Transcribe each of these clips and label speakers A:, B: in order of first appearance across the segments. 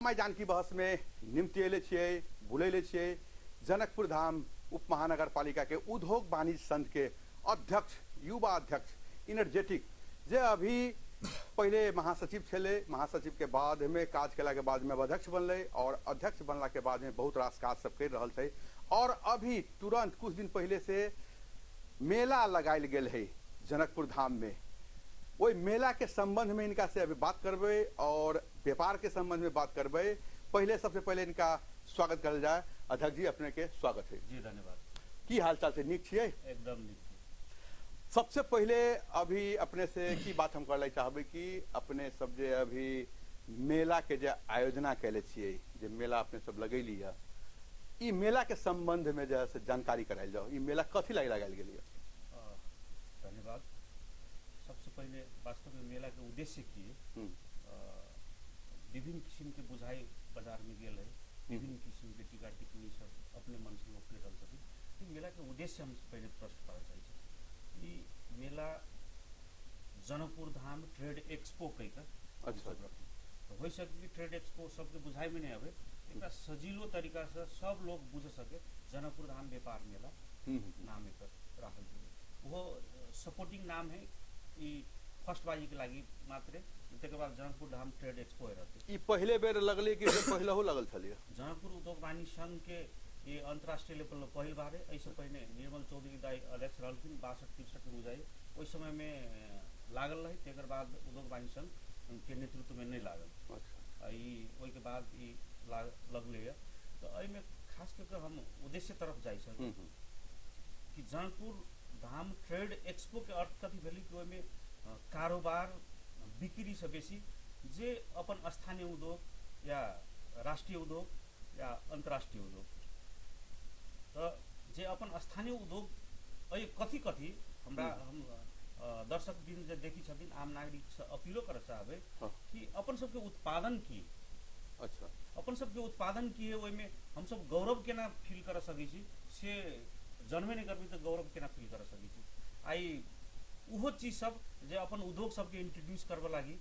A: My Janaki बहस में निम्ति अले छियै बुलैले छियै जनकपुर धाम उप महानगर पालिका के उद्योग वाणिज्य संघ के अध्यक्ष युवा अध्यक्ष इनर्जेटिक जे अभी पहले महासचिव छे महासचिव के बाद में काज केला के बाद में अध्यक्ष बनले और अध्यक्ष बनला के बाद में बहुत रास काज सब कर रहल थे और अभी तुरंत कुछ दिन पहले से मेला लगायल गेल है जनकपुर धाम में। वही मेला के संबंध में इनका से अभी बात करबे और व्यापार के संबंध में बात करबे। पहले सबसे पहले इनका स्वागत कर जाए। अध्यक्ष जी अपने के स्वागत है
B: जी। धन्यवाद।
A: की हाल चाल से निक छियै?
B: एकदम निक।
A: सबसे पहले अभी अपने से की बात हम कर चाहबे कि अपने सब जे अभी मेला के जे आयोजना कैले छियै जे मेला अपने सब लगैली है ई मेला के संबंध में जैसे जानकारी करायल जाओ। ई मेला कथी लगे लगायल गेल है?
B: धन्यवाद। सबसे पहले वास्तव में मेला के उद्देश्य की विभिन्न किस्म के बुझाई बाजार में गेल है, विभिन्न किस्म के टीका टिप्पणी सब अपने मन से लोग रहल छथिन। मेला के उद्देश्य हम पहले प्रश्न करल चाहे छी। ई मेला जनकपुर धाम ट्रेड एक्सपो कह के
A: अच्छा
B: तो हो सके कि ट्रेड एक्सपो सबके बुझाई में नहीं आवे, एक सजीलो तरीका से सब लोग बुझ सके जनकपुर धाम व्यापार मेला नाम एक राखल गेल। वो सपोर्टिंग नाम है ई फर्स्ट बाजी के लागी मात्र। तकर बाद जनकपुर धाम ट्रेड एक्सपो रहते।
A: ई पहले बेर लगले कि पहले हो लगल छलिए?
B: जनकपुर उद्योग वाणिज्य संघ के ये अंतर्राष्ट्रीय लेवल पर पहल बार है। ऐसे पहले निर्मल चौधरी दाई अध्यक्ष रहलखिन 62-63 में बुझाई उस समय में लागल रही। तकर बाद उद्योग वाणिज्य संघ के नेतृत्व में नहीं लागल।
A: अच्छा।
B: वही के बाद ई लगले है। तो में खास करके हम उद्देश्य तरफ जाए कि जनकपुर धाम ट्रेड एक्सपो के अर्थ कथी भेली कि ओहिमे कारोबार बिक्री से बेसी जे अपन स्थानीय उद्योग या राष्ट्रीय उद्योग या अंतर्राष्ट्रीय उद्योग तो जे अपन स्थानीय उद्योग कथी कथी हमरा हम दर्शक दिन जे देखी छथिन आम नागरिक से अपीलो कर चाहबे कि अपन सबके उत्पादन की
A: अच्छा
B: अपन सबके उत्पादन की है ओहिमे हम सब गौरव केना फील कर सकै छी से जनबे नहीं करबी तो गौरव केना फील कर सकै छी। आई उहो चीज सब जे अपन उद्योग सबके इंट्रोड्यूस करबे लागी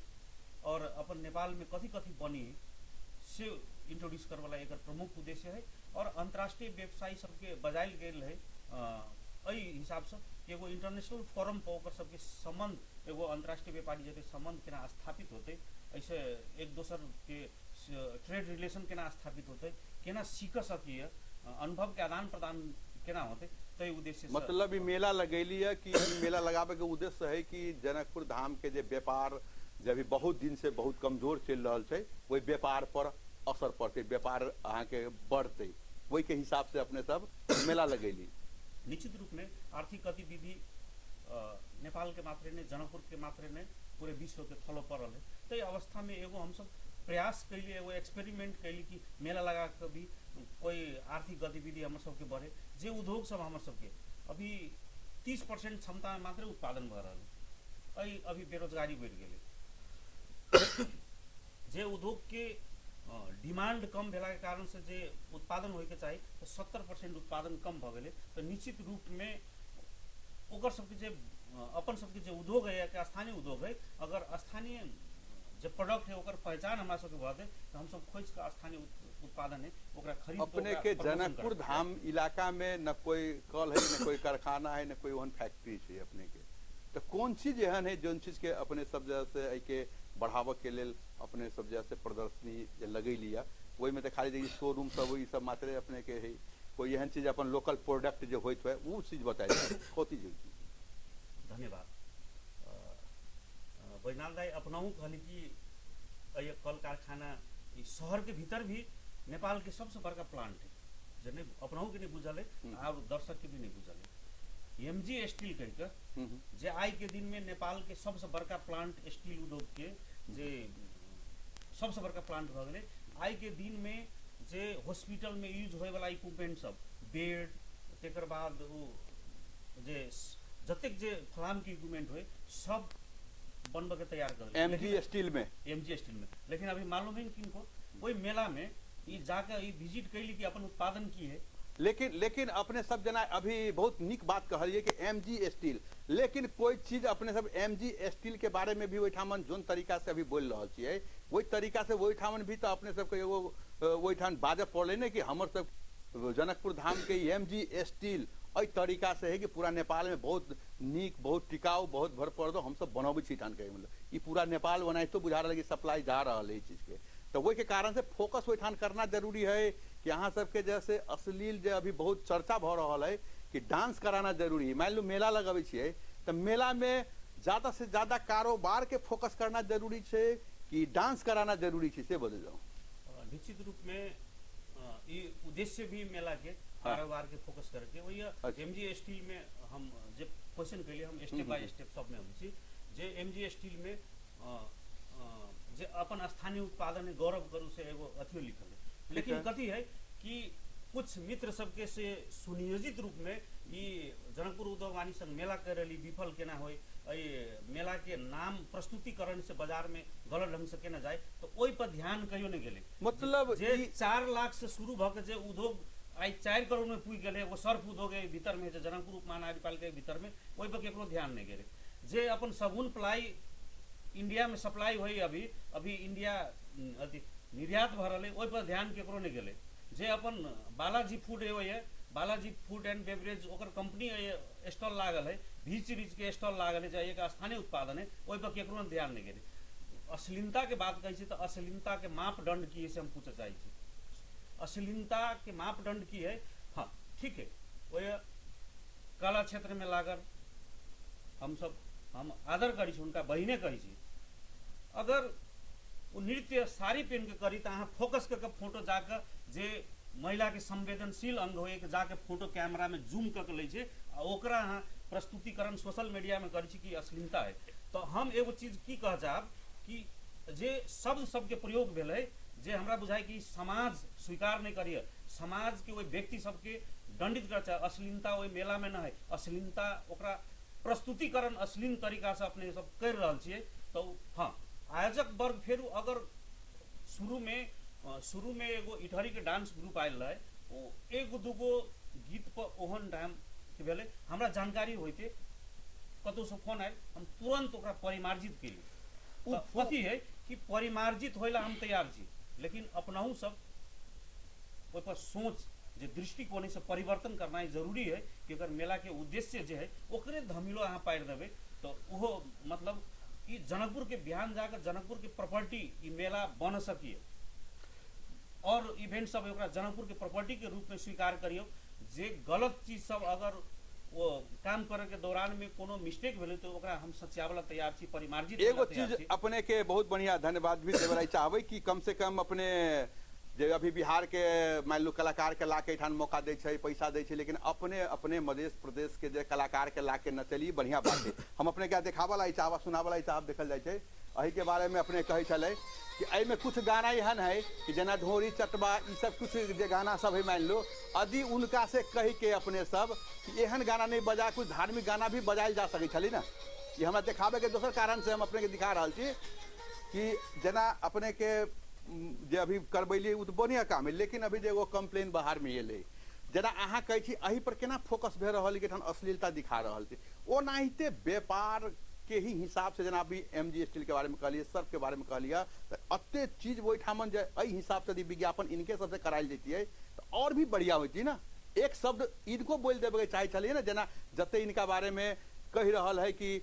B: और अपन नेपाल में कथी कथी बनी से इंट्रोड्यूस करबे लागी एकर प्रमुख उद्देश्य है। और अंतर्राष्ट्रीय व्यवसायी सबके बजायल गेल है हिसाब से एगो इंटरनेशनल फोरम पर ओकर सबके संबंध एगो अंतर्राष्ट्रीय व्यापारी जते संबंध केना स्थापित होते ऐसे एक दोसर के ट्रेड रिलेशन केना स्थापित होते केना सीख सकिए अनुभव के आदान प्रदान केना होते तो उद्देश्य
A: मतलब ई मेला लगैली है कि मेला लगाबे के उद्देश्य है कि जनकपुर धाम के जे व्यापार जब बहुत दिन से बहुत कमजोर चल रहा है वही व्यापार पर असर पड़ते व्यापार अहाँ के बढ़ते वही के हिसाब से अपने सब मेला लगैली।
B: निश्चित रूप में आर्थिक गतिविधि नेपाल के मात्रे ने जनकपुर के मात्रे ने पूरे विश्व के थलो पड़ल है। तो अवस्था में एगो हम सब प्रयास कैली एगो एक्सपेरिमेंट कैली कि मेला लगा के भी कोई आर्थिक गतिविधि हम सबके बढ़े। जे उद्योग सब हम सबके अभी 30% क्षमता में मात्र उत्पादन भ रहा है। अभी बेरोजगारी बढ़ गए जे उद्योग के डिमांड कम भेला के कारण से जे उत्पादन होय के चाहिए तो 70% उत्पादन कम भ गए। तो निश्चित रूप में ओकर सबके जे अपन सबके जे उद्योग है या स्थानीय उद्योग है अगर स्थानीय जो प्रोडक्ट है ओकर पहचान हमरा सबके भऽ दे तो हम सब खोज के स्थानीय उत्पादन है ओकरा खरीद
A: अपने के जनकपुर धाम इलाका में न कोई कल है न कोई कारखाना है न कोई ओहन फैक्ट्री है अपने के। तो कौन चीज एहन है जोन चीज के अपने सब जैसे के बढ़ावा के लेल अपने सब जैसे प्रदर्शनी लगे लिया वही में तो खाली देखिए शोरूम सब ये सब मात्रे अपने के है कोई एहन चीज अपन लोकल प्रोडक्ट जो होत है वो चीज बताइए कथी चीज?
B: धन्यवाद। बैजनाथ दाई अपनाऊ कहली कि कल कारखाना शहर के भीतर भी नेपाल के सबसे बड़का प्लांट है जने अपनाऊ के नहीं बुझल है और दर्शक के भी नहीं बुझल है। एमजी स्टील कहकर जे आई के दिन में नेपाल के सबसे बड़का प्लांट स्टील उद्योग के जे सबसे बड़का प्लांट भ गए। आई के दिन में जे हॉस्पिटल में यूज होए वाला इक्विपमेंट सब बेड तकर बाद वो जे जतेक जे फलाम के इक्विपमेंट हुए सब बनब के तैयार कर
A: एमजी स्टील में
B: लेकिन अभी मालूम है किनको वही मेला में ये जाकर ये विजिट कैली कि अपन उत्पादन की है
A: लेकिन लेकिन अपने सब जना अभी बहुत निक बात कहलिए कि एमजी स्टील, लेकिन कोई चीज अपने सब एमजी स्टील के बारे में भी वहीठामन जोन तरीका से अभी बोल रहा छिए वही तरीका से वहीठामन भी तो अपने सबके एगो वहीठान बाजब पड़े ने कि हमर सब जनकपुर धाम के एमजी स्टील एहि तरीका से है कि पूरा नेपाल में बहुत निक, बहुत टिकाऊ, बहुत भरपर्दो हम सब बनबै छी ठान के, मतलब ये पूरा नेपाल बनाई तो बुझा रहा है कि सप्लाई जा रहा है चीज के, तो वही के कारण से फोकस वहीठान करना जरूरी है कि यहाँ सबके जैसे अश्लील जो अभी बहुत चर्चा भ रहा है कि डांस कराना जरूरी है। मान लो मेला लगबै छिए तो मेला में ज्यादा से ज्यादा कारोबार के फोकस करना जरूरी है कि डांस कराना जरूरी है, से बोले जाओ।
B: निश्चित रूप में ये उद्देश्य भी मेला के कारोबार के फोकस करके वही एमजी स्टील में हम जब क्वेश्चन के लिए हम स्टेप बाय स्टेप सब में हम छी जे एमजी स्टील में जे अपन स्थानीय उत्पादन गौरव करू से एगो अथियो लिखल है, लेकिन कथी है कि कुछ मित्र सबके से सुनियोजित रूप में ये जनकपुर उद्योग वाणी संघ मेला कर रही विफल केना हो, मेला के नाम प्रस्तुतिकरण से बाजार में गलत ढंग से केना जाए, तो ओहि पर ध्यान कहियो नहीं गेले।
A: मतलब
B: जे 4 लाख से शुरू भके जे उद्योग आई 4 करोड़ में पुग गेले, वो सर्फ उद्योग है भीतर में जनकपुर उपमहानगरपालिका के भीतर में ओहि पर केकरो ध्यान नहीं गेले। जे अपन साबुन प्लाई इंडिया में सप्लाई हुई अभी इंडिया निर्यात भ रहा है ओहि पर ध्यान केकरो नहीं गेले। जे अपन बालाजी फूड है बालाजी फूड एंड बेवरेज ओकर कंपनी स्टॉल लागल है, बीच रीच के स्टॉल लागल है, चाहे एक स्थानीय उत्पादन है, ओहि पर केकरो ध्यान नहीं गेले। अश्लीलता के बात कही तो अश्लीलता के मापदंड की से हम पूछे चाहे अश्लीलता के मापदंड की है। हाँ ठीक है, वह कला क्षेत्र में लागल हम आदर करी उनका बहिने कही, अगर वो नृत्य साड़ी पहन के करी तो अहाँ फोकस करके फोटो जाकर जे महिला के संवेदनशील अंग हो जाके फोटो कैमरा में जूम करके ले ओकरा अहाँ प्रस्तुतिकरण सोशल मीडिया में करी कि अश्लीलता है, तो हम एगो चीज की कह जाब कि जे शब्द सबके प्रयोग भेल जे हमरा बुझाई कि समाज स्वीकार नहीं करिए, समाज के वही व्यक्ति सबके दंडित कर चाहे अश्लीलता वही मेला में न है, अश्लीलता ओकरा प्रस्तुतिकरण अश्लील तरीका से अपने सब कर रहा छिए। तो हाँ आयोजक वर्ग फिर अगर शुरू में एगो इटहरी के डांस ग्रुप आयल है, वो एगो दूगो गीत पर ओहन टाइम के भेले हमरा जानकारी होते कतौ से फोन आयल हम तुरंत ओकरा परिमार्जित केली। कथी है कि परिमार्जित होइला हम तैयार छी, लेकिन अपनाहू सब ओहि पर सोच जे दृष्टिकोण से परिवर्तन करना जरूरी है कि अगर मेला के उद्देश्य जो है ओकरे धमिलो अहाँ पार देवे तो वो मतलब ई जनकपुर के बिहान जाकर जनकपुर के प्रॉपर्टी ई मेला बन सकिए और इवेंट सब ओकरा जनकपुर के प्रॉपर्टी के रूप में स्वीकार करियो। जे गलत चीज सब अगर वो काम करे के दौरान में कोनो मिस्टेक भेले तो ओकरा हम सच्यावला तैयार छी, परिमार्जित
A: एगो चीज अपने के बहुत बढ़िया धन्यवाद भी देवलाई चाहबै कि कम से कम अपने जे अभी बिहार के मान लो कलाकार के ला के एठान मौका दे छै, पैसा दे छै, लेकिन अपने मध्य प्रदेश के जे कलाकार के ला के न चली बढ़िया बात है। हम अपने क्या देखावला चाहब सुनावला चाहब देखल जाए छै, अही के बारे में अपने कहे चले कि एहि में कुछ गाना एहन है कि जना ढोरी चटबा ई सब कुछ जे गाना सब है मान लो यदि उनका से कह के अपने सब कि एहन गाना नहीं बजा कुछ धार्मिक गाना भी बजायल जा सके छली ना, ये हमरा देखाबे के दोसर कारण से हम अपने के दिखा रहा छी कि जना अपने के जे अभी करबैली उ तो बढ़िया काम है, लेकिन अभी जे एगो कंप्लेन बाहर में एले जना अहाँ कहै छी एही पर केना फोकस भे रहल कि अश्लीलता दिखा रहल छी, ओ नाहिते व्यापार के ही हिसाब से जना अभी एमजी स्टील के बारे में कहलिए, सर्फ के बारे में कहलिए, तो अत्ते चीज वो ठामन जे एहि हिसाब से यदि विज्ञापन इनके सबसे करायल देती है तो और भी बढ़िया होती ना। एक शब्द इनको बोल देवे चाहे चलिए ना, जना जते इनका बारे में कह रहल है कि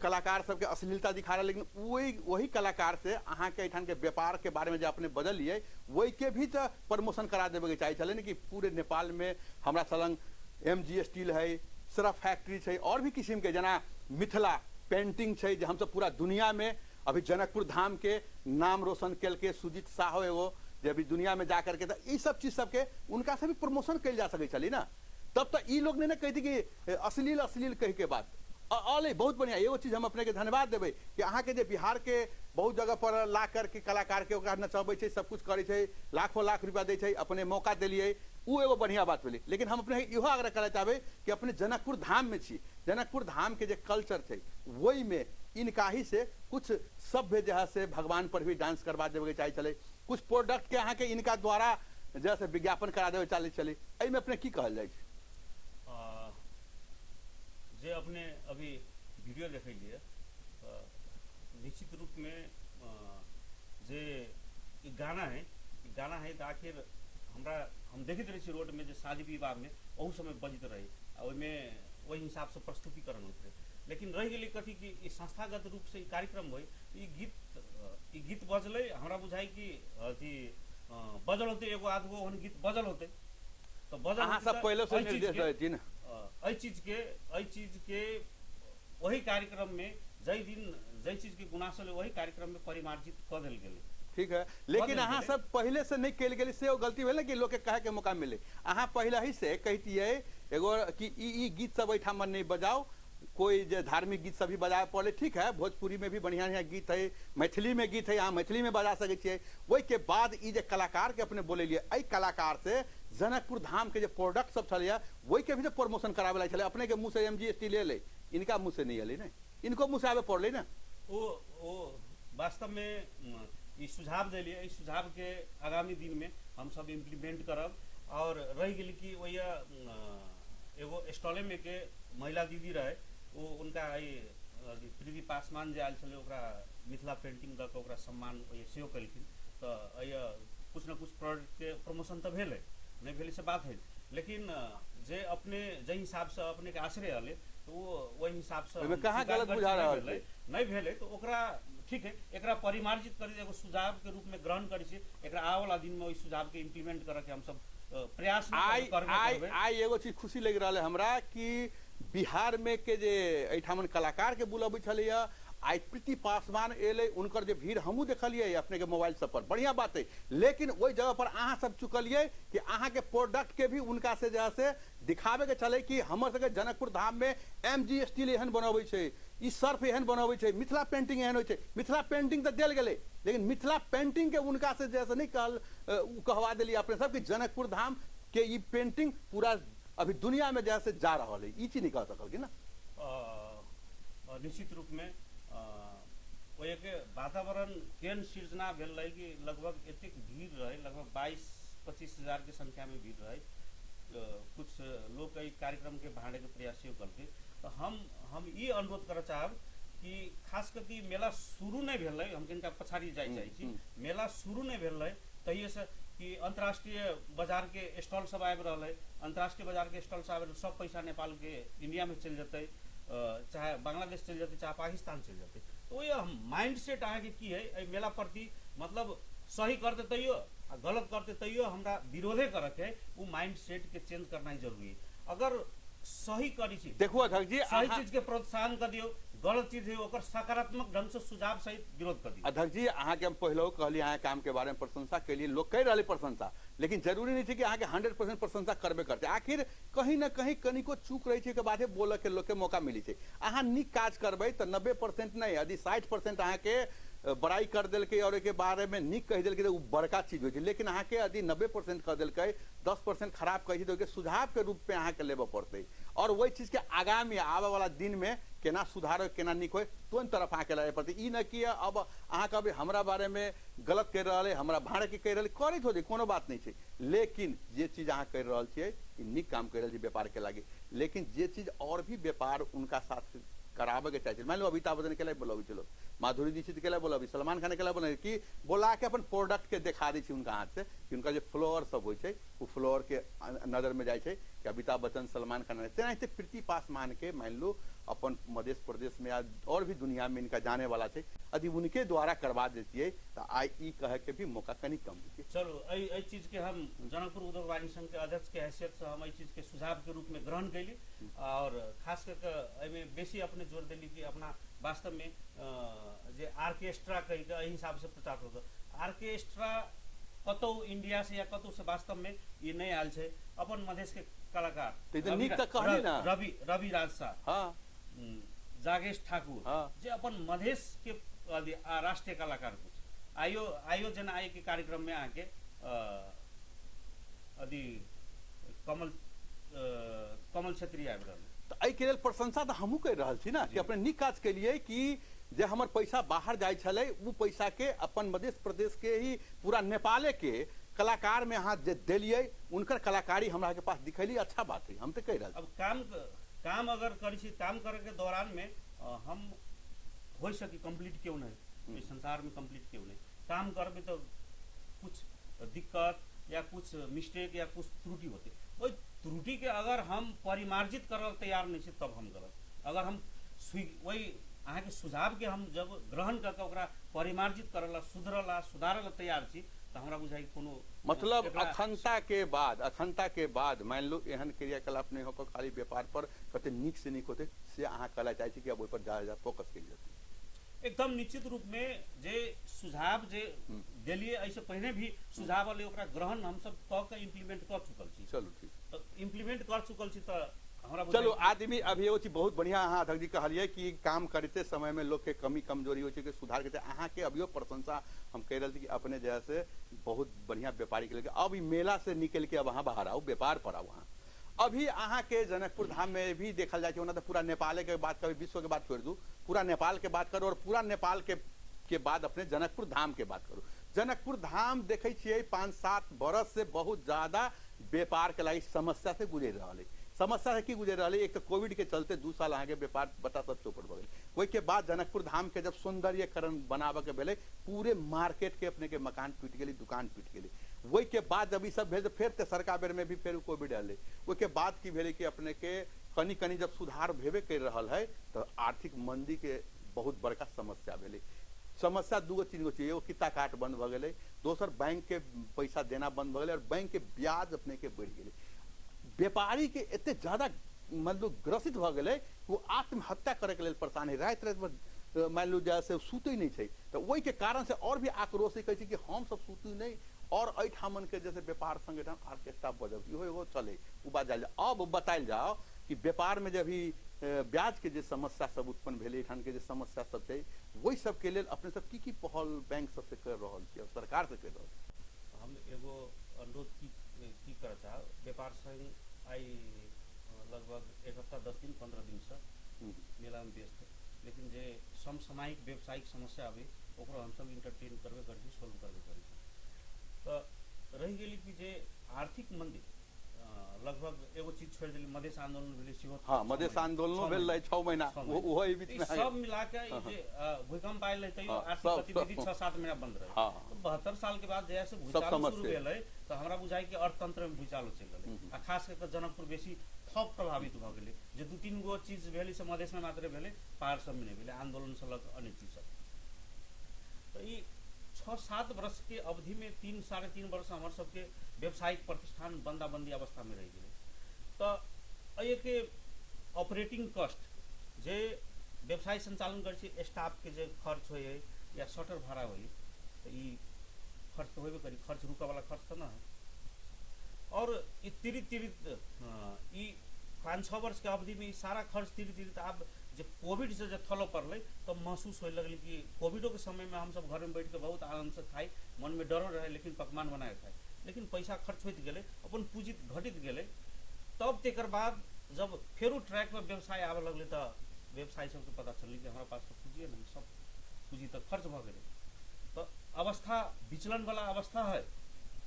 A: कलाकार सबके अश्लीलता दिखा रहा, लेकिन वही कलाकार से अहाँ के एठान के व्यापार के बारे में जो अपने बदलिए वही के भी तो प्रमोशन करा देवे चाहे चले ना कि पूरे नेपाल में हमारा संग एमजी स्टील है, सर्फ फैक्ट्री है, और भी किस्म के जना मिथिला पेंटिंग है जो हम सब पूरा दुनिया में अभी जनकपुर धाम के नाम रोशन कल के सुजीत साहो एगो जो अभी दुनिया में जा करके ये सब चीज सबके उनका से भी प्रमोशन कल जा सके चली ना। तब तो ये लोग ने ना कह दी कि अश्लील अश्लील कह के बात अले बहुत बढ़िया एगो चीज हम अपने के धन्यवाद देवे कि अहाँ के जे बिहार के बहुत जगह पर ला करके कलाकार के ओकरा नचबै छै, सब कुछ करे छै, लाखों लाख रुपया दे छै, अपने मौका दिलिए, वो एगो बढ़िया बात भेलै। लेकिन हम अपने इहो आग्रह करना चाहबै कि अपने जनकपुर धाम में छी, जनकपुर धाम के जे कल्चर छै वही में इनका ही से कुछ सभ्य जहाँ से भगवान पर भी डांस करवा देवे चाहे चले, कुछ प्रोडक्ट के अहाँ के इनका द्वारा जैसे विज्ञापन करा देवे चाली चली एहि में अपने की कहल जाए छै?
B: जे अपने अभी वीडियो देखलिए निश्चित रूप में जे ई गाना है तो आखिर हमरा हम देखित रहे रोड में जो शादी विवाह में ओहू समय बजित रहे में वही हिसाब से प्रस्तुतिकरण होते रहे। लेकिन रह गई कथी कि ई संस्थागत रूप से ई कार्यक्रम हो ई गीत बजल हमरा बुझाई कि अथी बजल होते एगो आध गो गीत बजल होते तो बजल
A: अहाँ सब पहले से निर्देश रहे थी ना
B: एहि चीज के वही कार्यक्रम में जै चीज के गुनासो ले वही कार्यक्रम में परिमार्जित क देल गेलै।
A: ठीक है, लेकिन अहाँ सब पहले से नहीं कल गई से गलती भेल कि लोग के कहे के मौका मिले। अहाँ पहले ही से कहतिए एगो कि ई गीत सब एठाम नहीं बजाओ, कोई जो धार्मिक गीत सभी बजाए पड़े। ठीक है, भोजपुरी में भी बढ़िया गीत है, मैथिली में गीत है, अहाँ मैथिली में बजा सके छिए। वही के बाद ई जे कलाकार के अपने बोलिए एहि कलाकार से जनकपुर धाम के जो प्रोडक्ट सब छलिए वही के भी जो प्रमोशन करावे ला छले अपने के मुंह से MGST ले ले, इनका मुंह से नहीं अले ना, इनको मुंह से आवे पड़ले ना।
B: ओ वास्तव में ई सुझाव दिलिए, इस सुझाव के आगामी दिन में हम सब इम्प्लीमेंट करब। और रह गई कि वही एगो स्टॉले में के महिला दीदी रहे वो उनका प्रीति पासवान जे आयल छले ओकरा मिथिला पेंटिंग द के ओकरा सम्मान सेहो कलखिन। तो कुछ न कुछ प्रोडक्ट के प्रमोशन तो भेल नहीं भेल से बात है, लेकिन जे अपने जे हिसाब से अपने के आश्रय अले तो वही हिसाब से
A: कहाँ गलत बुझा रहा है
B: नहीं भेले तो ओकरा ठीक है एकरा परिमार्जित करी एगो सुझाव के रूप में ग्रहण करी छै। एकरा आवे वाला दिन में ओइ सुझाव के इम्प्लीमेंट करे के हम सब प्रयास करबे।
A: आई एगो चीज खुशी लग रहा है हमरा कि बिहार में के जे एठामन कलाकार के बुलाबे छलिए आई प्रीति पासवान एले, उनकर जे भीड़ हमू देखलिए अपने के मोबाइल सब पर, बढ़िया बात है। लेकिन वही जगह पर अहाँ सब चुकलिए कि अहाँ के प्रोडक्ट के भी उनका से जैसे दिखावे के चले कि हमर सबके जनकपुर धाम में MGST एहन बनावे छै, ई सर्फ एहन बनावे छै, मिथिला पेंटिंग एहन होइ छै। मिथिला पेंटिंग तो देल गेले, लेकिन मिथिला पेंटिंग के उनका से जैसे नहीं कहवा दिलिए अपने सब कि जनकपुर धाम के ई पेंटिंग पूरा अभी दुनिया में जैसे जा रहा है, ई चीज नहीं कह सकल कि ना।
B: निश्चित रूप में वही के वातावरण केन सृजना भेल रहे कि लगभग एतेक भीड़ रहे, लगभग 22-25 हजार के संख्या में भीड़ रहे। कुछ लोग कई कार्यक्रम के भाड़े के प्रयास करके तो हम ये अनुरोध कर चाहब कि खास करके मेला शुरू नहीं भेल रहे, हम कनिका पछाड़ी जाए चाहे छी। मेला शुरू नहीं भेल रहे तहिए से कि अंतर्राष्ट्रीय बाजार के स्टॉल सब आबि रहा है, अंतर्राष्ट्रीय बाजार के स्टॉल से आबि सब पैसा नेपाल के इंडिया में चल जाते, चाहे बांग्लादेश चल जाते, चाहे पाकिस्तान चल जाते। तो ये माइंड सेट अहाँके की है मेला प्रति, मतलब सही करते तैयो आ गलत करते तैयो हमरा विरोधे करके है, वो माइंड सेट के चेंज करना ही जरूरी है। अगर सही करी छी
A: देखो अध्यक्ष जी,
B: सही चीज के प्रोत्साहन कर दियो, गलत चीज है ओकर सकारात्मक ढंग से सुझाव सहित विरोध कर दियो।
A: अध्यक्ष जी अहाँ के हम पहले कहली अहाँ काम के बारे में प्रशंसा के लिए लोग कह रहे प्रशंसा, लेकिन जरूरी नहीं थी कि अहाँ के 100% प्रशंसा करबे करते। आखिर कहीं ना कहीं कनिको चूक रही है के बादे बोले के लोग के मौका मिली है। अहाँ निक काज करबे तो 90% नहीं यदि 60% अहाँ के बड़ाई कर दिल्के और एक बारे में निक कह दिल्के तो बड़का चीज हो, लेकिन अहाँ के यदि 90% कर दिल्के 10% खराब कही तो सुझाव के रूप में अहाँ के लेबे पड़ते। और वही चीज के आगामी आवे वाला दिन में केना सुधार हो केना निक हो तो तरफ अहाँ के लाए पड़ते। ई न कि अब अहाँ कभी हमरा बारे में गलत कह रहा है, हमरा भाड़े के कह रहा करे थोड़े कोनो बात नहीं है, लेकिन जे चीज अहाँ कर रहा है निक काम कर रहा है व्यापार के लागे। लेकिन जे चीज और भी व्यापार उनका साथ करावे के चाहिए, मान लो अमिताभ बच्चन के लिए बोला चलो, माधुरी दीक्षित के लिए बोला, सलमान खान के लिए बोला कि बोला के अपन प्रोडक्ट के दिखा दी उनका हाथ से कि उनका जो फ्लोर सब हो वो फ्लोर के नजर में जाए कि अमिताभ बच्चन सलमान खान तेनाहिते प्रीति पासवान के मान लो अपन मध्य प्रदेश में और भी दुनिया में इनका जाने वाला है, यदि उनके द्वारा करवा देती है तो आई ई कहे के भी मौका कहीं कम होती।
B: चलो ये चीज के हम जनकपुर उद्योग वाणिज्य संघ के अध्यक्ष के हैसियत से हम चीज के सुझाव के रूप में ग्रहण कैली और खास करके बेसी अपने जोर दिली कि अपना वास्तव में जे आर्केस्ट्रा कही के हिसाब से प्रचार होगा। आर्केस्ट्रा कतौ इंडिया से या कतौ से वास्तव में ये नहीं आयल है, अपन मधेश के कलाकार रवि राज शाह, जागेश ठाकुर जे अपन मधेश के राष्ट्रीय कलाकार कुछ आयोजन आय के कार्यक्रम में आके अभी कमल क्षेत्रीय आबि रहल
A: तो एहि के लेल प्रशंसा तो हमहूँ कर रहा थी ना कि अपने निक काज के लिए कि जे हमर पैसा बाहर जाए छले वो पैसा के अपन मध्य प्रदेश के ही पूरा नेपाले के कलाकार में अहाँ जे देलिए उनकर कलाकारी हमरा के पास दिखैली, अच्छा बात है, हम तो कह रहे
B: अब काम अगर करी छी, काम करे के दौरान में हम हो सके कंप्लीट क्यों नहीं, इस संसार में कंप्लीट क्यों नहीं, काम करबे तो कुछ दिक्कत या कुछ मिस्टेक या कुछ त्रुटि होते, वही त्रुटि के अगर हम परिमार्जित करल तैयार नहीं छे तब हम गलत, अगर हम वही अहाँ के सुझाव के हम जब ग्रहण करके ओकरा परिमार्जित करला सुधारला तैयार छी तो हमरा बुझाई कोनो
A: मतलब अखंडता के बाद मान लो एहन क्रियाकलाप नहीं होकर खाली व्यापार पर कते नीक से नीक होते से अहाँ कहला चाहे छी कि अब ओइ पर ज्यादा फोकस कइल जाते
B: एकदम निश्चित रूप में जे सुझाव जे दिलिए, ऐसे पहले भी सुझाव वाले ओकरा ग्रहण हम सब क के इम्प्लीमेंट कर चुकल छी।
A: चलो ठीक,
B: तो इम्प्लीमेंट कर चुकल छी तो हमरा
A: चलो आदमी अभी एगो चीज बहुत बढ़िया अहाँ अध्यक्ष जी कहलिए कि काम करते समय में लोग के कमी कमजोरी हो के सुधार करते, अहाँ के अभियो प्रशंसा हम कह रहे थे कि अपने जैसे बहुत बढ़िया व्यापारी के लेके अब ई मेला से निकल के अब अहाँ बाहर आओ, व्यापार पर आओ। वहाँ अभी अहाँ के जनकपुर धाम में भी देखल जाए तो पूरा नेपाल के बात कभी विश्व के बात छोड़ दू, पूरा नेपाल के बात करो और पूरा नेपाल के बाद अपने जनकपुर धाम के बात करो। जनकपुर धाम देखे छे 5-7 बरस से बहुत ज्यादा व्यापार के लागी समस्या से गुजर रहा है। समस्या है कि गुजर रहा है, एक तो कोविड के चलते 2 साल आगे व्यापार बता सब चौपट भ गई। वही के बाद जनकपुर धाम के जब सौंदर्यकरण बनावे के भेले, पूरे मार्केट के अपने के मकान पीट गई, दुकान पीट गई। वही के बाद जब सब भेज फिर तेसरका बेर में भी फिर कोविड आए, वही के बाद की भेले कि अपने के कनी कनी जब सुधार भेबे कर रहा है तो आर्थिक मंदी के बहुत बड़का समस्या भेले। समस्या 2-3 गो चीज, एगो किता काट बंद भ गए, दोसर बैंक के पैसा देना बंद भ गए और बैंक के ब्याज अपने के बढ़ गए। व्यापारी के इतने ज्यादा मतलब ग्रसित भ गए वो आत्महत्या करे के लिए परेशान है, रात रात मान लो जैसे सुते नहीं है। तो वही के कारण से और भी आक्रोश कहै कि हम सब सुतू नहीं और ऐठामन के जैसे व्यापार संगठन ऑर्केस्ट्रा बजब इहो चले उ बात जाए। अब बतायल जाओ कि व्यापार में जब ब्याज के जे समस्या सब उत्पन्न भेले, एठान के जे समस्या सब है वही सब के लिए अपने सब की पहल बैंक सबसे कर रहा है और सरकार से कर रहा।
B: हम एगो अनुरोध की कर चाह, व्यापार संघ आई लगभग 1 हफ्ता 10 दिन 15 दिन से मेला में व्यस्त है, लेकिन जे समसामयिक व्यावसायिक समस्या आवे ओकरो हम सब इंटरटेन करबे करी, सोल्व करबे करी। तो रह गेली कि जे आर्थिक मंदी लगभग एगो चीज छोड़ देली, मधेश आंदोलन भेले सेहो।
A: हां, मधेश आंदोलन भेल रहे 6 महीना, वो ही बीच में
B: सब मिला के जे भूकंप आयल रहे तैयो आर्थिक गतिविधि 6-7 महीना बंद रहे। तो 72 साल के बाद जैसे भूचाल शुरू भेल है तो हमरा बुझाई कि अर्थतंत्र में भूचाल चल रहले, आ खास करके जनकपुर बेसी थप प्रभावित भ गेले। जे 2-3 गो चीज भेली से मधेश में मात्र भेले, पहाड़ सब में नहीं भेले, आंदोलन से लग अन्य चीज सब। तो ई 6-7 वर्ष के अवधि में 3-3.5 वर्ष हमारे सबके व्यावसायिक प्रतिष्ठान बंदाबंदी अवस्था में रह गए। तो ये के ऑपरेटिंग कॉस्ट जे व्यवसाय संचालन कर छी, स्टाफ के जे खर्च होय या शटर भाड़ा होय, तो ई खर्च तो होबे करी, खर्च रुका वाला खर्च तो ना है। और ई तिरित 5-6 वर्ष के अवधि में सारा खर्च तिरित अब जब कोविड से जब थलो पड़ल तो महसूस हो लगल कि कोविडो के समय में हम सब घर में बैठ के बहुत आनंद से खाई, मन में डरो रहे लेकिन पकवान बना के खाए, लेकिन पैसा खर्च होते गए, अपन पूंजी घटित गए। तब तेकर बाद जब फेरू ट्रैक पर व्यवसाय आवे लगले तो व्यवसायी सबके पता चल कि हमारा पास तो पूंजी नहीं, सब पूंजी तो खर्च भ गए। तो अवस्था विचलन वाला अवस्था है,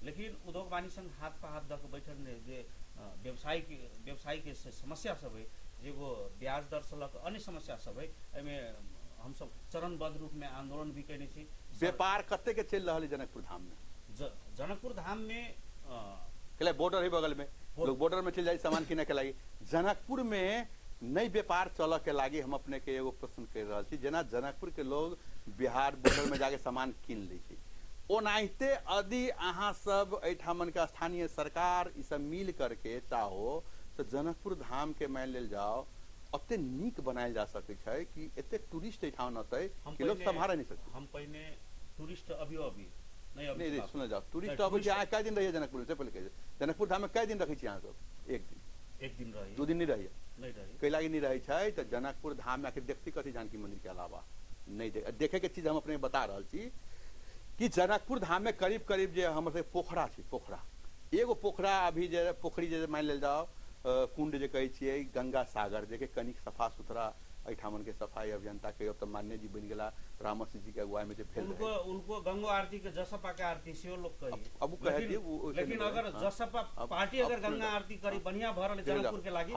B: लेकिन उद्योग वाणिज्य संघ हाथ पर हाथ दे के बैठल ने जे व्यवसाय के समस्या सब है, जे वो ब्याज दर से लग अन्य समस्या सब है, एमे हम सब चरणबद्ध रूप में आंदोलन भी कैने छी।
A: व्यापार कते के चल रहा है जनकपुर धाम में?
B: जनकपुर धाम में
A: के बॉर्डर ही बगल में, लोग बॉर्डर में चल जाए सामान किने के लगी। जनकपुर में नई व्यापार चल के लागी हम अपने के एगो प्रश्न कर रहा छी, जना जनकपुर के लोग बिहार बॉर्डर में जाके सामान किन ले छी, ओनाहिते यदि अहाँ सब ऐठामन के स्थानीय सरकार ई सब मिल करके चाहो तो जनकपुर धाम के मान लेल जाओ अते नीक बनायल जा सके छै कि एते टूरिस्ट ऐठान अतै कि लोग संभाल नहीं सकते।
B: हम पहले टूरिस्ट अभी
A: नहीं सुन जाओ, टूरिस्ट अभी अहाँ कै दिन रहिए जनकपुर से पहले कहिए, जनकपुर धाम में कै दिन रखै छी अहाँ सब? 1 दिन
B: रही,
A: 2 दिन नहीं रहिए,
B: नहीं रही
A: कै लागी नहीं रहे छै। तो जनकपुर धाम में आखिर देखती कथी जानकी मंदिर के अलावा नहीं देखे के चीज हम अपने बता रहा छी कि जनकपुर धाम में करीब करीब जे हमर पोखरा छै, पोखरा एगो पोखरा अभी जे पोखरी जे मान लेल जाओ कुंड जे कहै छियै गंगा सागर जे के कनिक सफा सुथरा एठामन के सफाई अभियंता के अब तो मान्य जी बन गया रामस जी के अगुवाई में जो फेल
B: उनको उनको गंगा आरती के जसपा के आरती से लोग कही
A: अब कहे दिए
B: लेकिन अगर जसपा पार्टी अगर गंगा आरती करी बढ़िया भरल जनकपुर के लागी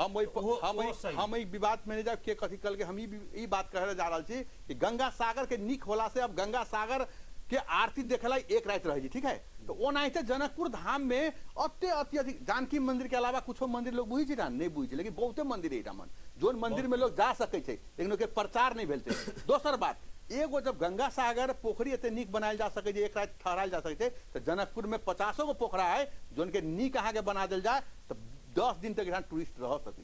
A: हम ई विवाद में जाब के कथी कल के हम ई बात कहे जा रहल छी कि गंगा सागर के निक होला से अब गंगा सागर के आरती देखेला एक रात रह जी, ठीक है। तो ओनाहिते जनकपुर धाम में अत्य अत्यधिक जानकी मंदिर के अलावा कुछ मंदिर लोग बुझी ना नहीं बुझी, लेकिन बहुते मंदिर है मन जोन मंदिर में लोग जा सके छे लेकिन ओके प्रचार नहीं भेलते। दोसर बात एगो जब गंगा सागर पोखरी एते नीक बनायल जा सके एक रात ठहरायल जा सके तो जनकपुर में 50 गो पोखरा है जोन के नीक अहाँ के बना दिल जाए तो 10 दिन तक यहाँ टूरिस्ट रह सके,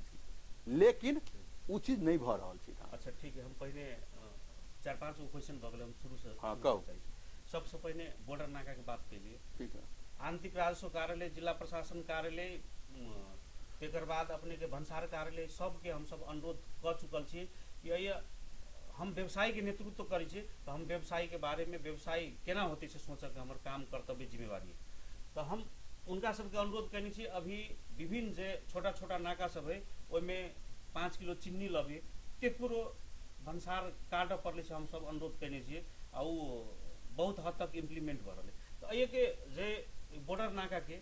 A: लेकिन उ चीज नहीं भ रहल छै।
B: अच्छा ठीक है, हम पहले 4-5 गो क्वेश्चन भ गेल, हम शुरू से
A: हां कहू।
B: सबसे पहले बॉर्डर नाका के बात के लिए,
A: ठीक है,
B: आंतरिक राजस्व कार्यालय, जिला प्रशासन कार्यालय, एकर बाद अपने के भंसार कार्यालय सबके हम सब अनुरोध कर चुकल छी कि ये हम व्यवसाय के नेतृत्व करी छी तो हम व्यवसाय के बारे में व्यवसाय केना होते से सोच के हमर काम कर्तव्य जिम्मेवारी तो हम उनका सबके अनुरोध करनी छी। अभी विभिन्न जे छोटा छोटा नाका सब है ओइमें 5 किलो चीनी लबे तेकरो भंसार काट पड़ले से हम सब अनुरोध करने छी आ बहुत हद तक इम्प्लीमेंट भ रहले। तो ये के जे बॉर्डर नाका के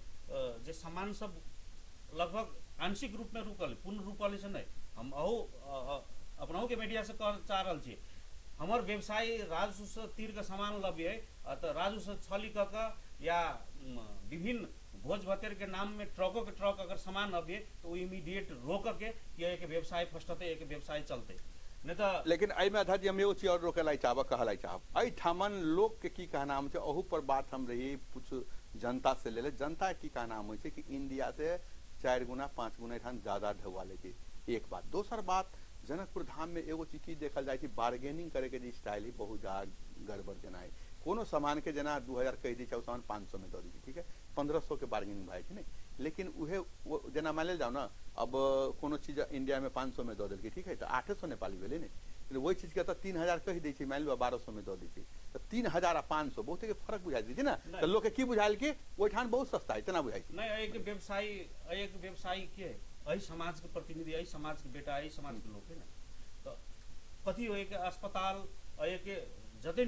B: जे सामान सब लगभग आंशिक रूप में रुकल पूर्ण रूप से नहीं, हम अपनाओ के मीडिया से कह चाह रहा छी हमार व्यवसाय राजस्व से तीर के सामान लबिए तो राजस्व से छली क या विभिन्न भोज भतेर के नाम में ट्रकों के ट्रक अगर सामान अबिए तो इमीडिएट रोक के एक व्यवसाय फस्टते एक व्यवसाय चलते नहीं तो।
A: लेकिन आई में अध्यक्ष हम एगो चीज और रोकेलाई चाहब कहलाई चाहब आई ठामन लोग के की कहनाम छै अहू पर बात हम रही कुछ जनता से ले जनता की कहनाम हो कि इंडिया से 4 गुना 5 गुना ठान ज्यादा ढवा ले एक बात। दोसर बात जनकपुर धाम में एगो चीज की देखल जाए कि बार्गेनिंग करे के स्टाइल ही बहुत ज्यादा गड़बड़ जना है। कोनो सामान के जना 2000 कह दी चाहे सामान 500 में दे दी, ठीक है, 1500 के बार्गेनिंग भाई नहीं, लेकिन उहे जना मान ले जाओ ना अब कोनो चीज इंडिया में 500 में दे दिल, ठीक है, तो 800 नेपाली भेले नहीं, वही चीज के तो 3000 कह दी मान लो 1200 में दे दी तो 3000 आ 500 बहुत के फर्क बुझा दी ना, तो लोग के की बुझाइल कि ओइ ठान बहुत सस्ता है इतना बुझाई
B: नहीं। एक व्यवसायी के अही समाज के प्रतिनिधि, अही समाज के बेटा, अही समाज के लोग है ना, तो कथी हो के अस्पताल के जते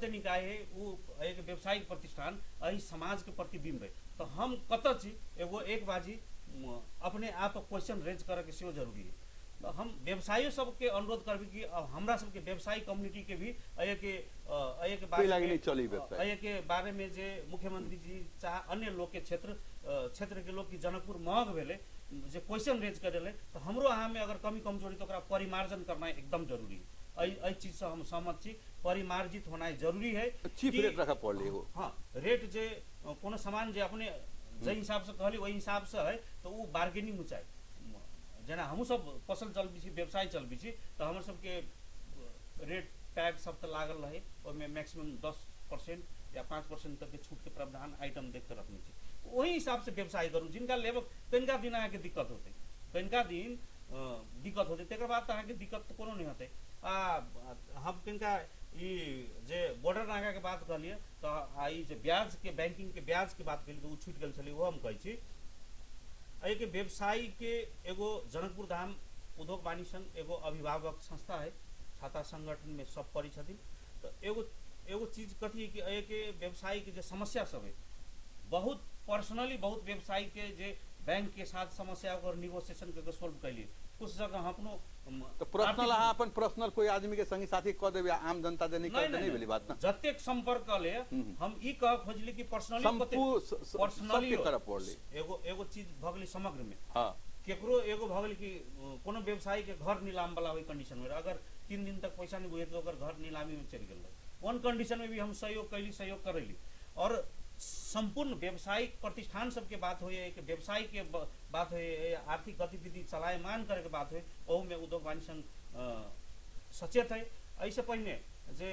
B: निकाय है वो एक व्यवसायिक प्रतिष्ठान अही समाज के प्रतिबिंब है। तो हम कत छी एगो एक बाजी अपने आप क्वेश्चन रेज करे के सेहो जरूरी है। तो हम व्यवसायी सबके अनुरोध करबी कि हमरा सबके व्यवसायी कम्युनिटी के भी के बारे में जे मुख्यमंत्री जी चाहे अन्य लोग के क्षेत्र के लोग की जनकपुर महग भेले जे क्वेश्चन रेज करे तो हमरो अहाँ में अगर कमी कमजोरी तो परिमार्जन करना एकदम जरूरी है। अई चीज से हम सहमत छी, परिमार्जित होना जरूरी है।
A: चीफ रेट रखा पड़ले हो,
B: हाँ रेट जे कोनो सामान जे अपने जे हिसाब से कहली वही हिसाब से है तो वो बार्गेनिंग में चाहे जना हम सब फसल चलबी छी व्यवसाय चलबी छी तो हमर सबके रेट टैग सब तो लागल रहे और मैक्सिमम 10% या 5% तक के छूट के प्रावधान आइटम देख कर रखनी छी, वही हिसाब से व्यवसाय करूँ। जिनका लेब तनिका दिन अहाँ के दिक्कत होते, तनिका दिन दिक्कत होते तेकर बाद अहाँ के दिक्कत तो कोनो नहीं होते। हम तनिका जे बॉर्डर नाका के बात कहलिए तो जे ब्याज के बैंकिंग के ब्याज के बात करिए तो छूट गल छलै वो हम कहै छी। एक व्यवसायी के एगो जनकपुर धाम उद्योग वाणिज्य संघ एगो अभिभावक संस्था है, छाता संगठन में सब पड़ी छथिन। तो एगो चीज कथी कि एक व्यवसायी के जो समस्या सब है बहुत पर्सनली बहुत व्यवसायी के जे बैंक के साथ समस्या और निगोशिएशन करके सोल्व कैली कुछ जगह अपनो
A: तो पर्सनल अहाँ अपन पर्सनल कोई आदमी के संगी साथी कह देबे आम जनता जे नहीं भेली बात ना
B: जतेक संपर्क ले हम ई कह खोजली कि पर्सनली
A: तरफ पड़ली
B: एगो चीज भगली समग्र में।
A: हां
B: केकरो एगो भगली कि कोनो व्यवसायी के घर नीलाम वाला होई कंडीशन में अगर 3 दिन तक पैसा नहीं हुए तो ओकर घर नीलामी में चल गेल वन कंडीशन में भी हम सहयोग कैली सहयोग करैली। और संपूर्ण व्यवसायिक प्रतिष्ठान सबके बात हो एक व्यवसाय के बात हो आर्थिक गतिविधि चलायमान करे के बात हो में उद्योग वाणिज्य संघ सचेत है। ऐसे पहले जे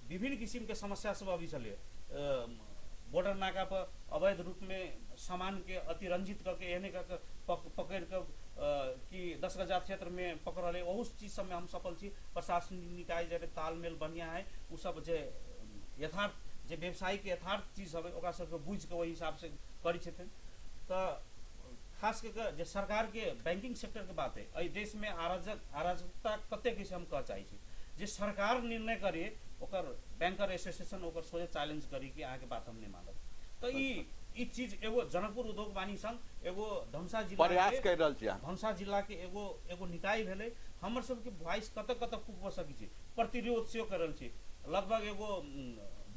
B: विभिन्न किस्म के समस्या सब अभी चले बॉर्डर नाका पर अवैध रूप में सामान के अतिरंजित करके एहने करके पकड़ कर कि 10 गजा क्षेत्र में पकड़ ले उस चीज सब में हम सफल छी। प्रशासनिक निकाय जे तालमेल बढ़िया है उ सब जे यथार्थ जे व्यवसायी के यथार्थ चीज सब ओकरा सबके बुझ के वही हिसाब से करी छथिन। तो खास करके जे सरकार के बैंकिंग सेक्टर के बात है, एहि देश में अराजकता कते के से हम कह चाहे छी जे सरकार निर्णय करे, ओकर बैंकर एसोसिएशन ओकर सोचे चैलेंज करी कि अहाँ के बात हम नहीं मानब। तो ई चीज एगो जनकपुर उद्योग वाणिज्य संघ एगो धनुषा जिला
A: प्रयास कर रहल छी अहाँ।
B: धनुषा जिला के एगो निकाय भेले, हमर सबके वॉइस कत पुग सकै छी, प्रतिरोध सेहो कर रहल छी। लगभग एगो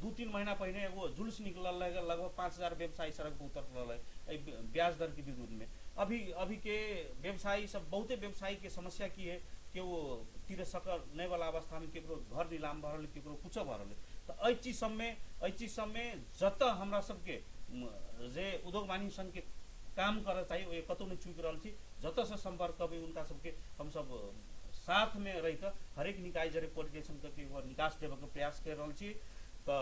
B: 2-3 महीना पहले एगो जुलूस निकलल है, लगभग 5000 व्यवसायी सड़क पर उतरल है ब्याज दर के विरुद्ध में। अभी के व्यवसायी सब, बहुते व्यवसायी के समस्या की है कि वो तीरे सकर नहीं वाला अवस्था में केकरो घर नीलाम भरल, केकरो कुछ भरल। तो एहि चीज सब में जत हमरा सबके जे उद्योग वाणिज्य संघ के काम करे चाहिए वो कतौ नहीं चूक रहल छी। जत से संपर्क करबे उनका सबके हम सब साथ में रह कर हरेक निकाय जरे कोऑर्डिनेशन करके वो निकास देवे के प्रयास कर रहल छी। तो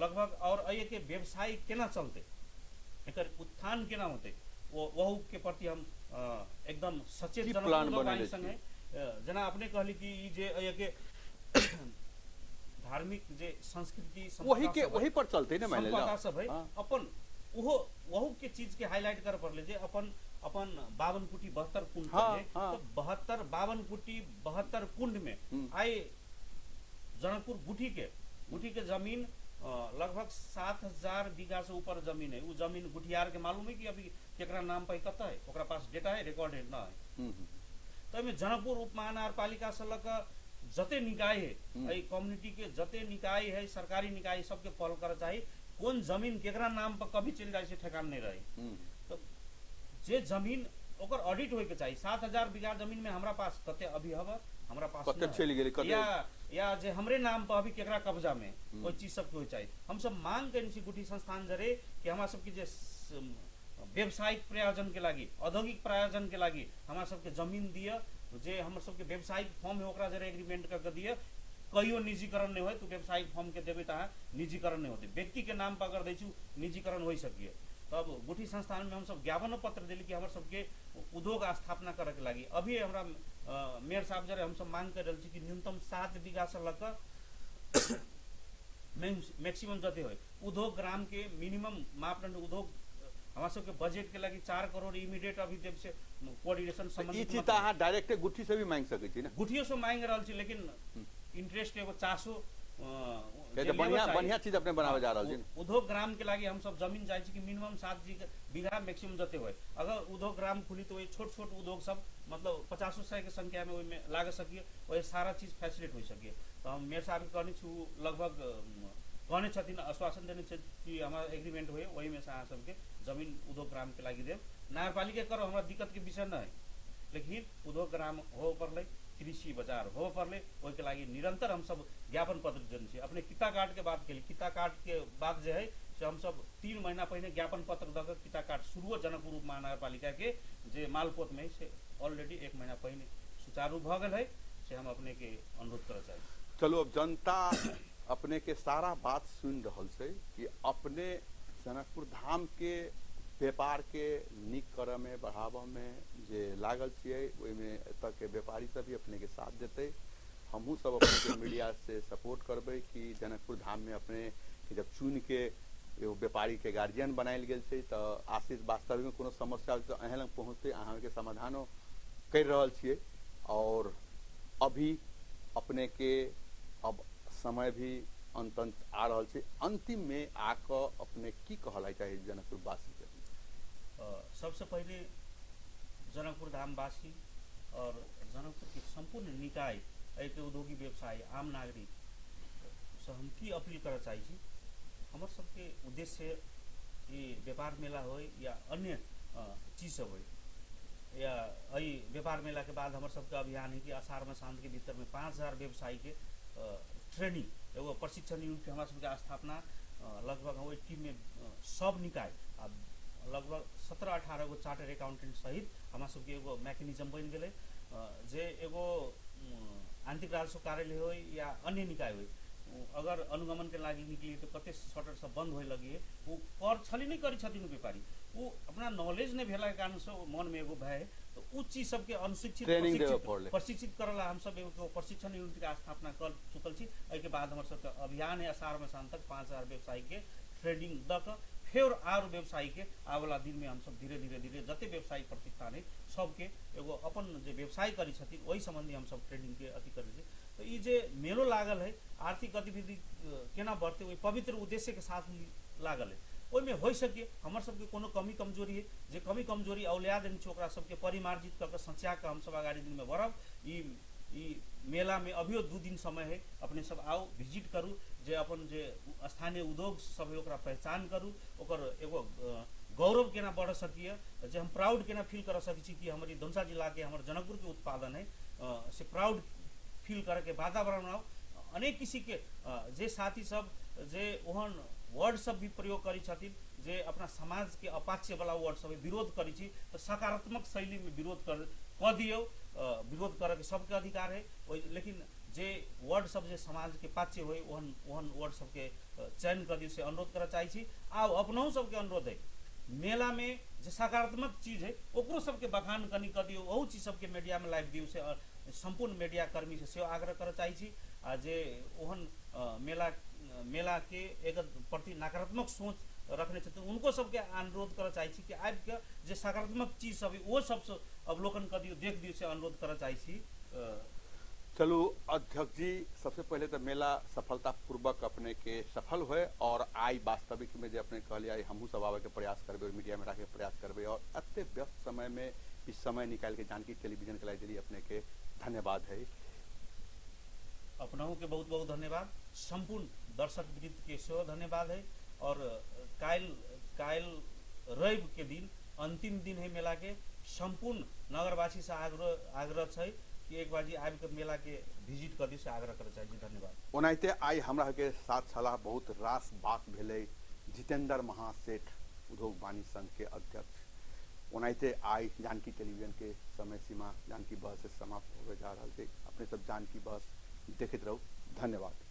B: लगभग और ये के व्यवसाय केना चलते, एकर उत्थान केना होते, वहू के प्रति हम एकदम सचेत जनक संग है। जना अपने कहली कि जे के धार्मिक जे संस्कृति
A: वही पर चलते ना मैंने
B: सब है अपन वहू के चीज के हाईलाइट कर पड़ले जे अपन 52 कुटी 72 कुंड है। तो 52 कुटी 72 कुंड में आए जनकपुर गुठी के जमीन लगभग 7000 बीघा से ऊपर जमीन है। वो जमीन गुठियार के मालूम है कि अभी केकरा नाम पे कत है, ओकरा पास डेटा है, रिकॉर्ड है ना है। तो में जनकपुर उप महानगरपालिका से लग जते निकाय है, कम्युनिटी के जते निकाय है, सरकारी निकाय सबके पहल कर चाहिए। कौन जमीन केकरा नाम पर कभी चल जाए से ठेकान नहीं रही। तो जे जमीन ओकर ऑडिट होए के चाहिए। 7000 बीघा जमीन में हमरा पास कते अभी हवा, हमरा पास
A: कते चली गेली कते
B: या जे हमरे नाम पर अभी केकरा कब्जा में, कोई चीज सब होय चाहिए। हम सब मांग करनी छी गुठी संस्थान जरे कि हमरा सब के जे व्यवसायिक प्रयोजन के लागी, औद्योगिक प्रयोजन के लागी हमरा सब के जमीन दिया, जे हमर सब के व्यवसायिक फॉर्म है ओकरा जरे एग्रीमेंट करके दिया। कहियो निजीकरण नहीं हो तो व्यवसायिक फॉर्म के देवे तो निजीकरण नहीं होते, व्यक्ति के नाम पर अगर दै छु निजीकरण हो सकिए। तब गुठी संस्थान में हम सब ज्ञापन पत्र दिली कि हमर सबके उद्योग स्थापना करे के लागी। अभी हमरा मेयर साहब जरे हम सब मांग कर रहल छी कि न्यूनतम 7 बीघा से लग मैक्सिमम जते होय उद्योग ग्राम के मिनिमम मापदंड उद्योग हमरा सबके बजट के लगी 4 करोड़ इमीडिएट अभी देव से कोऑर्डिनेशन संबंधित
A: ई त डायरेक्ट गुठी से भी मांग सकै छी ना।
B: गुठियो से मांग रहल छी, लेकिन इंटरेस्ट एगो 400
A: बढ़िया चीज अपने बनावे जा रहल छी।
B: उद्योग ग्राम के लागी हम सब जमीन जाय छी कि मिनिमम 7 बीघा मैक्सिमम जते होय। अगर उद्योग ग्राम खुली तो छोट उद्योग सब मतलब 50-100 के संख्या में ओइमे लाग सकिए, ओइ सारा चीज फैसिलिट हो सकिए। तो हम मेयर साहब के कहनी छु लगभग कहने छथिन, आश्वासन देने छथिन कि हमारा एग्रीमेंट हुए वही में से अहाँ सबके जमीन उद्योग ग्राम के लागी देव। नगरपालिका करो हमरा दिक्कत के विषय न है, लेकिन उद्योग ग्राम हो पड़ले, कृषि बाजार हो पड़ले, ओहि के लागी निरंतर हम सब ज्ञापन पत्र देने छी। अपने किता कार्ड के बात के लिए, किता कार्ड के बाद जो है से हम सब 3 महीना पहले ज्ञापन पत्र दकर किता कार्ड शुरू जनकपुर उप महानगरपालिका के जे मालपोत में से ऑलरेडी 1 महीना पहले सुचारू भ गल है, से हम अपने के अनुरोध कर चाहिए।
A: चलो अब जनता अपने के सारा बात सुन रहल छै कि अपने जनकपुर धाम के व्यापार के नीक करे में बढ़ावा में जे लागल छियै, ओहि में एतऽ के व्यापारी सब भी अपने के साथ देते। हमहू सब अपने के मीडिया से सपोर्ट करबै कि जनकपुर धाम में अपने जब चुन के एगो व्यापारी के गार्जियन बनायल गेल छै तो आशीष वास्तविक में कोनो समस्या तो अहाँ लग पहुँचते, अहाँ के समाधानो कर रहल छियै। और अभी अपने के अब समय भी अंत आ रहल छै, अंतिम में आकर अपने की कहलाई चाहिए जनकपुर वासी के?
B: सबसे पहले जनकपुर धाम वासी और जनकपुर के संपूर्ण निकाय, एक उद्योगी व्यवसायी, आम नागरिक से हम की अपील कर चाहिए। हमर सबके उद्देश्य ये व्यापार मेला हो या अन्य चीज सब हो, या अई व्यापार मेला के बाद हमर सबके अभियान है कि आषाढ़ में शांत के भीतर में 5000 व्यवसायी के ट्रेनिंग एगो प्रशिक्षण यूनिट हमारा सबके स्थापना लगभग वही टीम में सब निकाय लगभग 17-18 गो चार्टर अकाउंटेंट सहित हमारा सबके एगो मैकेनिज्म बन गए जे एगो आंतरिक राजस्व कार्यालय हो या अन्य निकाय हो, अगर अनुगमन के लागी निकली तो कते शटर सब बंद होए लगी है। वो कर छली नहीं करी छथिन व्यापारी, वो अपना नॉलेज नहीं भेला के कारण से मन में एगो भय है। तो उ चीज सबके अनुशिक्षित प्रशिक्षित करला हम सब एगो प्रशिक्षण यूनिट के स्थापना कर चुकल छी। एहि के बाद हमर सबके अभियान है आषाढ़ में शाम तक 5000 व्यवसायी के ट्रेनिंग द फिर आर व्यवसायी के आवेला दिन में हम सब धीरे धीरे जते व्यवसायिक प्रतिष्ठान है सबके एगो अपन जो व्यवसाय करी छथिन वही संबंधी हम सब ट्रेनिंग के अथी करै छै। तो ये जे मेलो लागल है आर्थिक गतिविधि केना बढ़ते वही पवित्र उद्देश्य के साथ लागल है। ओहिमे हो सके हमर सबके कोनो कमी कमजोरी है जे कमी कमजोरी औलिया देने छै ओकरा सबके परिमार्जित करके सचा के हम सब आगाड़ी दिन में बढ़ब। ई मेला में अभियो 2 दिन समय है, अपने सब आओ विजिट करू जे अपन जे स्थानीय उद्योग सब है ओकरा पहचान करू ओकर एगो गौरव केना बढ़ सकिए जे हम प्राउड केना फील कर सकै छी कि हमारी धनुषा जिला के हमर जनकपुर के उत्पादन है से प्राउड फील करे के वातावरण बनाओ। अनेक किसी के जे साथी सब जे ओहन वर्ड सब भी प्रयोग करी छथिन जे अपना समाज के अपाच्य वाला वर्ड सब विरोध करी छी तो सकारात्मक शैली में विरोध कर दियो। विरोध करे के सबके अधिकार है, लेकिन जे वर्ड सब जे समाज के पाच्य हो ओहन वर्ड सब के चयन कर दियो से अनुरोध करे चाहे छी। आ अपनों सबके अनुरोध है मेला में जे सकारात्मक चीज है ओकरो सबके बखान कनी कर दियो, वहू चीज सबके मीडिया में लाइव दियो से संपूर्ण मीडिया कर्मी से सेहो आग्रह करे चाहे छी। आ जे ओहन मेला के एक प्रति नकारात्मक सोच रखने छथिन उनको सबके अनुरोध करे चाहे छी कि आबि के जे सकारात्मक चीज सब वो सब अवलोकन कर दियो देख दियो से अनुरोध करे चाहे छी।
A: चलू अध्यक्ष जी, सबसे पहले तो मेला सफलतापूर्वक अपने के सफल हुए और आई वास्तविक में जो अपने कहलिए हमहू सब आवे के प्रयास करबे और मीडिया में रखे प्रयास करबे और अत्य व्यस्त समय में इस समय निकाल के जानकी टेलीविजन के लिए अपने के धन्यवाद है।
B: अपनाओं के बहुत बहुत धन्यवाद, संपूर्ण दर्शक वृत्त के सेहो धन्यवाद है। और काल रवि के दिन अंतिम दिन है मेला के, संपूर्ण नगरवासी से आग्रह है कि एक बार जी आबि के मेला के विजिट कर दी से आग्रह करे चाहिए। धन्यवाद।
A: ओनाहिते आई हमरा के साथ छला बहुत रास बात भेले जितेंद्र महासेठ उद्योग वाणिज्य संघ के अध्यक्ष। ओनाहिते आई जानकी टेलीविजन के समय सीमा जानकी बहस से समाप्त होवे जा रहा है। अपने सब जानकी बहस देखते रहो। धन्यवाद।